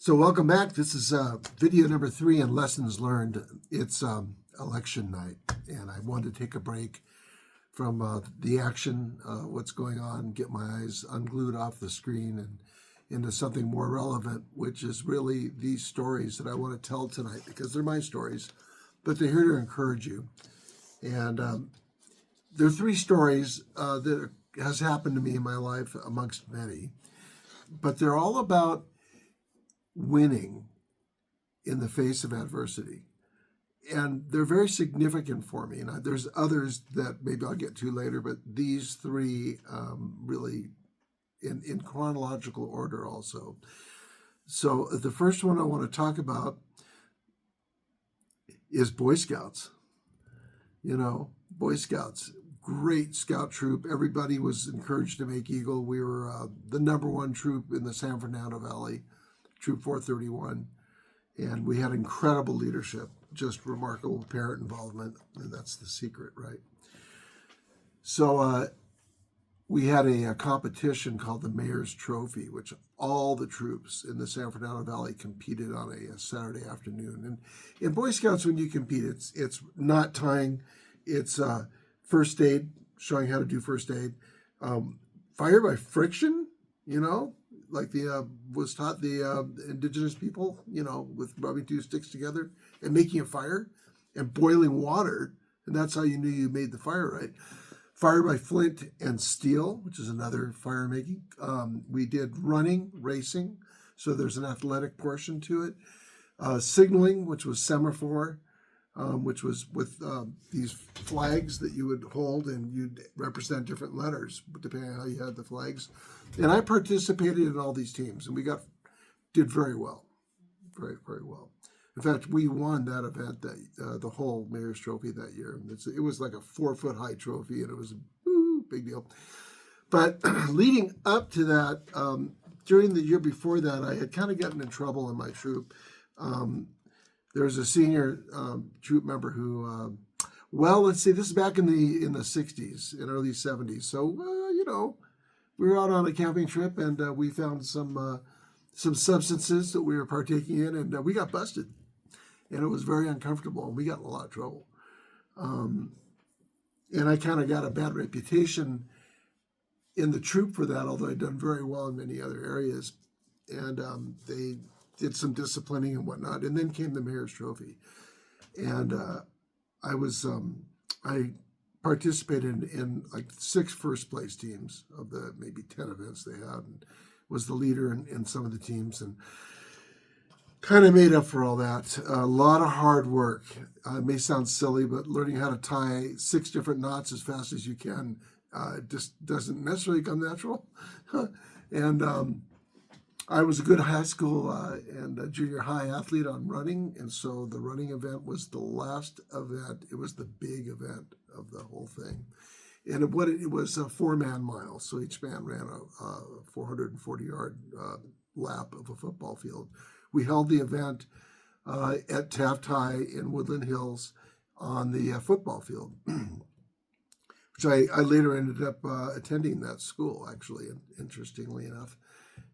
So welcome back. This is video number 3 on lessons learned. It's election night, and I wanted to take a break from the action, what's going on, get my eyes unglued off the screen and into something more relevant, which is really these stories that I want to tell tonight because they're my stories, but they're here to encourage you. And there are 3 stories that has happened to me in my life amongst many, but they're all about winning in the face of adversity. And they're very significant for me. And there's others that maybe I'll get to later, but these 3 really in chronological order also. So the first one I want to talk about is Boy Scouts. You know, Boy Scouts, great scout troop. Everybody was encouraged to make Eagle. We were the #1 troop in the San Fernando Valley, Troop 431, and we had incredible leadership, just remarkable parent involvement, and that's the secret, right? So we had a competition called the Mayor's Trophy, which all the troops in the San Fernando Valley competed on a Saturday afternoon. And in Boy Scouts, when you compete, it's knot tying, it's first aid, showing how to do first aid, fire by friction, you know, like was taught the indigenous people, you know, with rubbing 2 sticks together and making a fire and boiling water. And that's how you knew you made the fire right. Fire by flint and steel, which is another fire making. We did running, racing. So there's an athletic portion to it. Signaling, which was semaphore, which was with these flags that you would hold and you'd represent different letters depending on how you had the flags. And I participated in all these teams, and we did very well, very, very well. In fact, we won that event, the whole Mayor's Trophy that year. It was like a 4-foot high trophy, and it was a big deal. But leading up to that, during the year before that, I had kind of gotten in trouble in my troop. There was a senior troop member who, let's see, this is back in the 60s and early 70s. So, you know, we were out on a camping trip, and we found some substances that we were partaking in, and we got busted. And it was very uncomfortable, and we got in a lot of trouble. And I kind of got a bad reputation in the troop for that, although I'd done very well in many other areas. And they did some disciplining and whatnot, and then came the Mayor's Trophy. And I participated in like 6 first place teams of the maybe 10 events they had, and was the leader in some of the teams, and kind of made up for all that. A lot of hard work. It may sound silly, but learning how to tie 6 different knots as fast as you can just doesn't necessarily come natural. And I was a good high school and junior high athlete on running, and so the running event was the last event. It was the big event of the whole thing. And it was a 4-man mile, so each man ran a 440-yard lap of a football field. We held the event at Taft High in Woodland Hills on the football field, which I later ended up attending that school, actually, interestingly enough,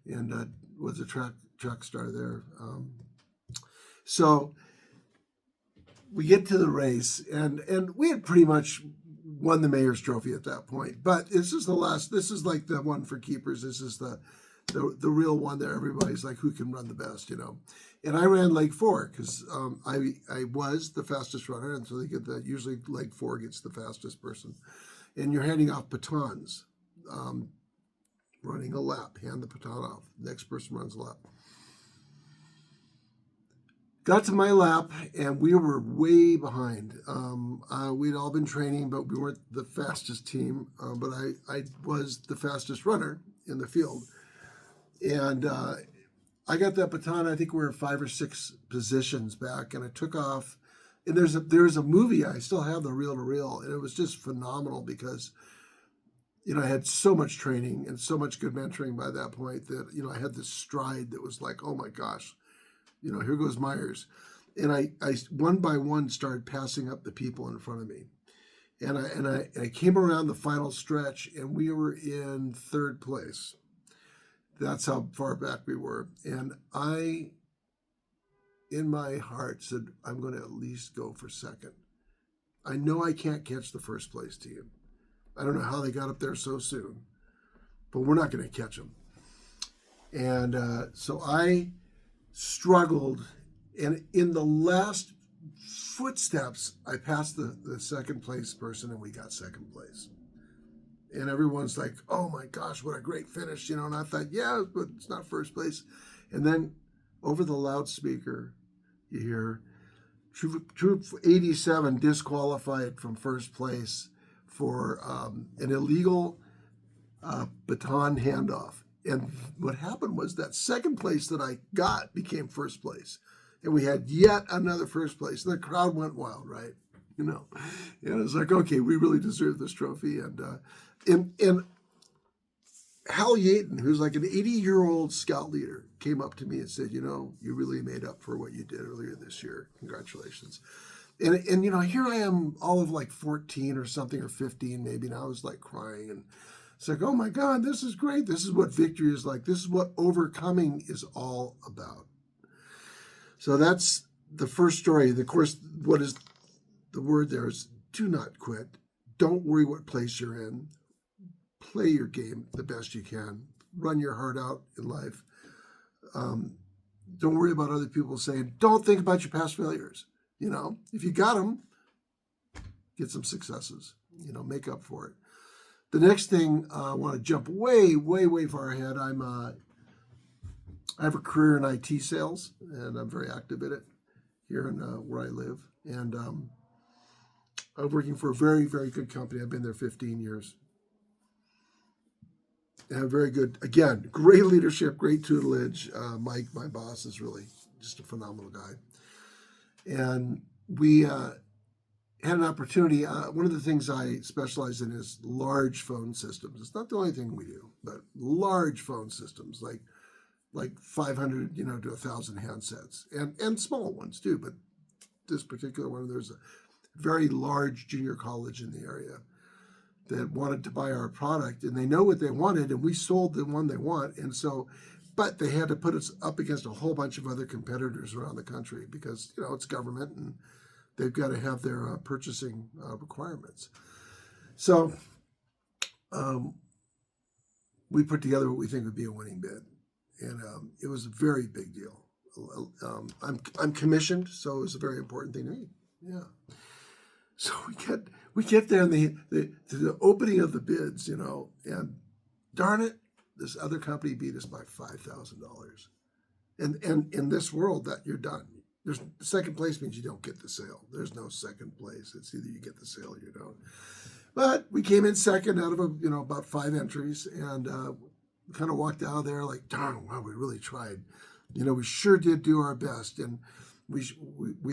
and was a track star there. So we get to the race, and we had pretty much won the Mayor's Trophy at that point. But this is like the one for keepers. This is the real one that everybody's like, who can run the best, you know? And I ran leg 4 because I was the fastest runner, and so they get that. Usually leg 4 gets the fastest person. And you're handing off batons, running a lap, hand the baton off. Next person runs a lap. Got to my lap, and we were way behind. We'd all been training, but we weren't the fastest team. But I was the fastest runner in the field. And I got that baton. I think we were 5 or 6 positions back, and I took off. And there's a movie, I still have the reel-to-reel, and it was just phenomenal because, you know, I had so much training and so much good mentoring by that point that, you know, I had this stride that was like, oh my gosh, you know, here goes Myers. And I one by one started passing up the people in front of me. And I came around the final stretch, and we were in 3rd place. That's how far back we were. And I, in my heart, said, I'm going to at least go for second. I know I can't catch the first place team. I don't know how they got up there so soon, but we're not going to catch them. And so I struggled. And in the last footsteps, I passed the second place person and we got second place. And everyone's like, oh my gosh, what a great finish, you know. And I thought, yeah, but it's not first place. And then over the loudspeaker, you hear Troop 87 disqualified from first place for an illegal baton handoff. And what happened was that second place that I got became first place. And we had yet another first place. And the crowd went wild, right? You know, and it's like, okay, we really deserve this trophy. And Hal Yaton, who's like an 80-year-old scout leader, came up to me and said, you know, you really made up for what you did earlier this year. Congratulations. And you know, here I am, all of like 14 or something, or 15 maybe, and I was like crying. And it's like, oh my God, this is great. This is what victory is like. This is what overcoming is all about. So that's the first story. Of course, what is the word there is do not quit. Don't worry what place you're in. Play your game the best you can. Run your heart out in life. Don't worry about other people saying, don't think about your past failures. You know, if you got them, get some successes, you know, make up for it. The next thing, I want to jump way, way, way far ahead. I have a career in IT sales, and I'm very active in it here in where I live. And I'm working for a very, very good company. I've been there 15 years. And very good, again, great leadership, great tutelage. Mike, my boss, is really just a phenomenal guy. And we had an opportunity. One of the things I specialize in is large phone systems. It's not the only thing we do, but large phone systems, like 500, you know, to 1,000 handsets, and small ones too. But this particular one, there's a very large junior college in the area that wanted to buy our product, and they know what they wanted, and we sold the one they want. And so, but they had to put us up against a whole bunch of other competitors around the country because, you know, it's government and they've got to have their purchasing requirements. So we put together what we think would be a winning bid, and it was a very big deal. I'm commissioned, so it was a very important thing to me. Yeah. So we get there in the opening of the bids, you know, and darn it, this other company beat us by $5,000. And in this world, that you're done. There's second place means you don't get the sale. There's no second place. It's either you get the sale or you don't. But we came in second out of about 5 entries, and kind of walked out of there like, darn, wow, we really tried. You know, we sure did do our best, and we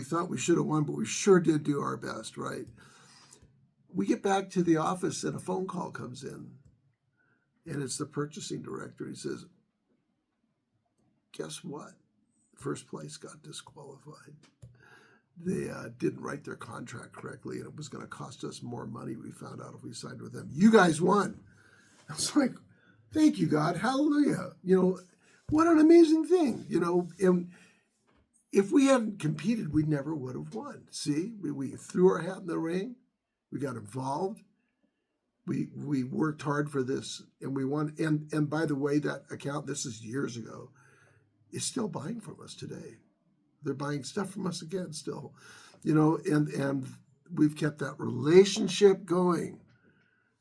thought we should have won, but we sure did do our best, right? We get back to the office, and a phone call comes in, and it's the purchasing director. He says, guess what? First place got disqualified. They didn't write their contract correctly, and it was going to cost us more money, we found out, if we signed with them. You guys won. I was like, thank you, God. Hallelujah. You know, what an amazing thing. You know, and if we hadn't competed, we never would have won. See, we threw our hat in the ring. We got involved. We worked hard for this, and we won. And by the way, that account, this is years ago, is still buying from us today. They're buying stuff from us again still, you know, and we've kept that relationship going,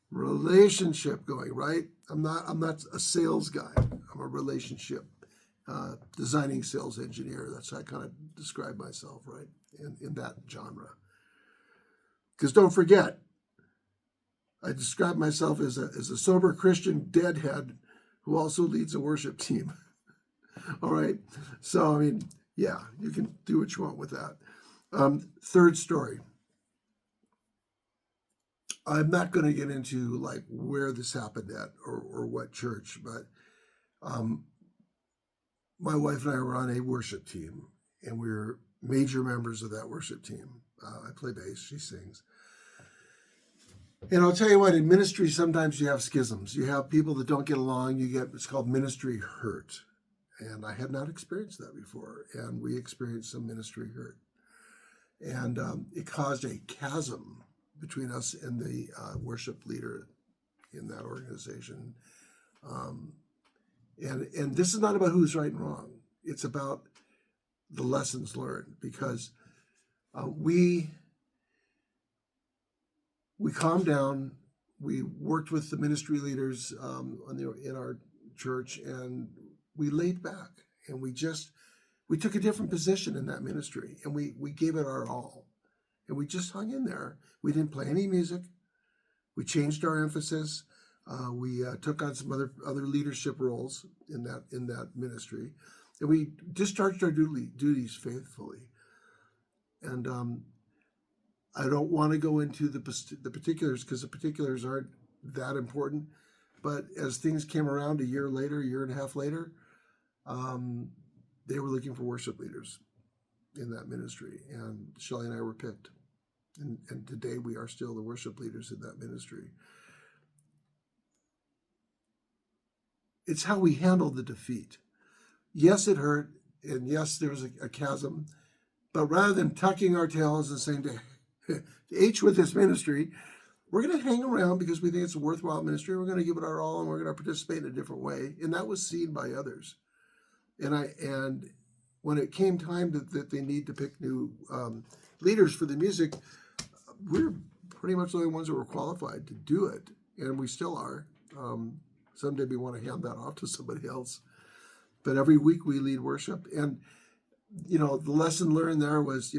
right? I'm not a sales guy. I'm a relationship designing sales engineer. That's how I kind of describe myself, right? In that genre. Because don't forget, I describe myself as a sober Christian deadhead who also leads a worship team. All right. So, I mean, yeah, you can do what you want with that. Third story. I'm not going to get into like where this happened at or what church, but my wife and I were on a worship team, and we were major members of that worship team. I play bass, she sings. And I'll tell you what, in ministry, sometimes you have schisms. You have people that don't get along. You get, it's called ministry hurt. And I had not experienced that before. And we experienced some ministry hurt. And it caused a chasm between us and the worship leader in that organization. And this is not about who's right and wrong. It's about the lessons learned, because we calmed down. We worked with the ministry leaders in our church, and we laid back, and we took a different position in that ministry, and we gave it our all, and we just hung in there. We didn't play any music. We changed our emphasis. We took on some other leadership roles in that ministry, and we discharged our duties faithfully. And I don't want to go into the particulars, because the particulars aren't that important. But as things came around a year and a half later, they were looking for worship leaders in that ministry, and Shelley and I were picked. And today we are still the worship leaders in that ministry. It's how we handled the defeat. Yes, it hurt, and yes, there was a chasm. But rather than tucking our tails and saying to H with this ministry, we're going to hang around because we think it's a worthwhile ministry. We're going to give it our all, and we're going to participate in a different way. And that was seen by others. And when it came time that they need to pick new leaders for the music, we're pretty much the only ones that were qualified to do it, and we still are. Someday we want to hand that off to somebody else. But every week we lead worship, and the lesson learned there was,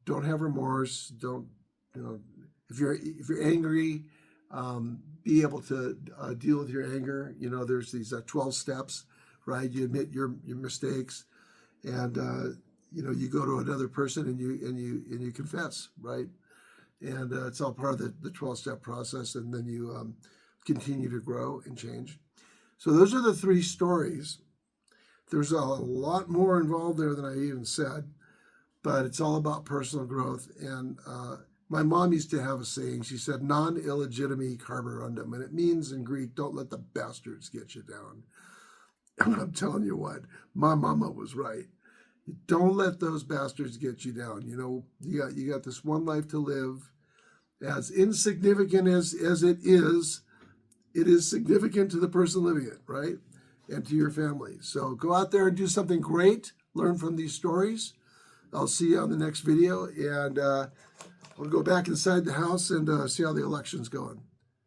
don't have remorse. Don't, if you're angry, be able to deal with your anger. There's these 12 steps, right? You admit your mistakes, and you go to another person and you confess, right? And it's all part of the 12-step process, and then you continue to grow and change. So those are the 3 stories. There's a lot more involved there than I even said, but it's all about personal growth. And my mom used to have a saying. She said, non illegitimi carborundum, and it means in Greek, don't let the bastards get you down. And I'm telling you what, my mama was right. Don't let those bastards get you down. You got this one life to live. As insignificant as it is significant to the person living it, right? And to your family. So go out there and do something great. Learn from these stories. I'll see you on the next video. And we'll go back inside the house and see how the election's going.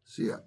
See ya.